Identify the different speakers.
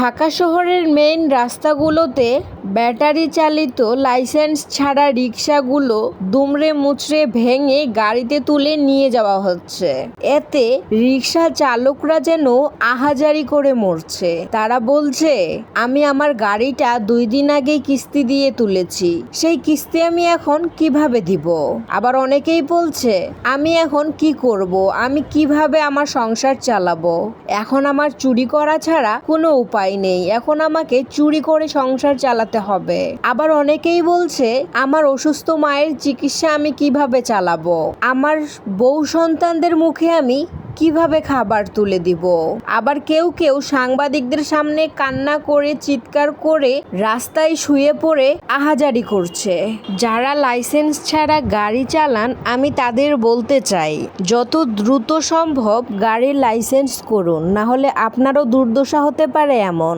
Speaker 1: ঢাকা শহরের main রাস্তাগুলোতে battery চালিত licence ছাড়া রিকশাগুলো দুমড়ে মুচড়ে ভেঙে গাড়িতে তুলে নিয়ে যাওয়া হচ্ছে। এতে রিকশা চালকরা যেন আহাজারি করে মরছে। তারা বলছে, আমি আমার গাড়িটা 2 দিন আগেই কিস্তি দিয়ে তুলেছি, সেই কিস্তি আমি এখন কিভাবে দিব। আবার অনেকেই বলছে, আমি এখন কি করব, আমি কিভাবে আমার সংসার চালাবো। এখন আমার চুরি করা ছাড়া কোনো উপায় নেই, এখন আমাকে চুরি করে সংসার চালাতে হবে। আবার অনেকেই বলছে, আমার অসুস্থ মায়ের চিকিৎসা আমি কিভাবে চালাবো, আমার বউ সন্তানদের মুখে আমি কিভাবে খাবার তুলে দিব। আবার কেউ কেউ সাংবাদিকদের সামনে কান্না করে চিৎকার করে রাস্তায় শুয়ে পড়ে আহাজারি করছে। যারা লাইসেন্স ছাড়া গাড়ি চালান, আমি তাদের বলতে চাই, যত দ্রুত সম্ভব গাড়ির লাইসেন্স করুন, না হলে আপনারও দুর্দশা হতে পারে এমন।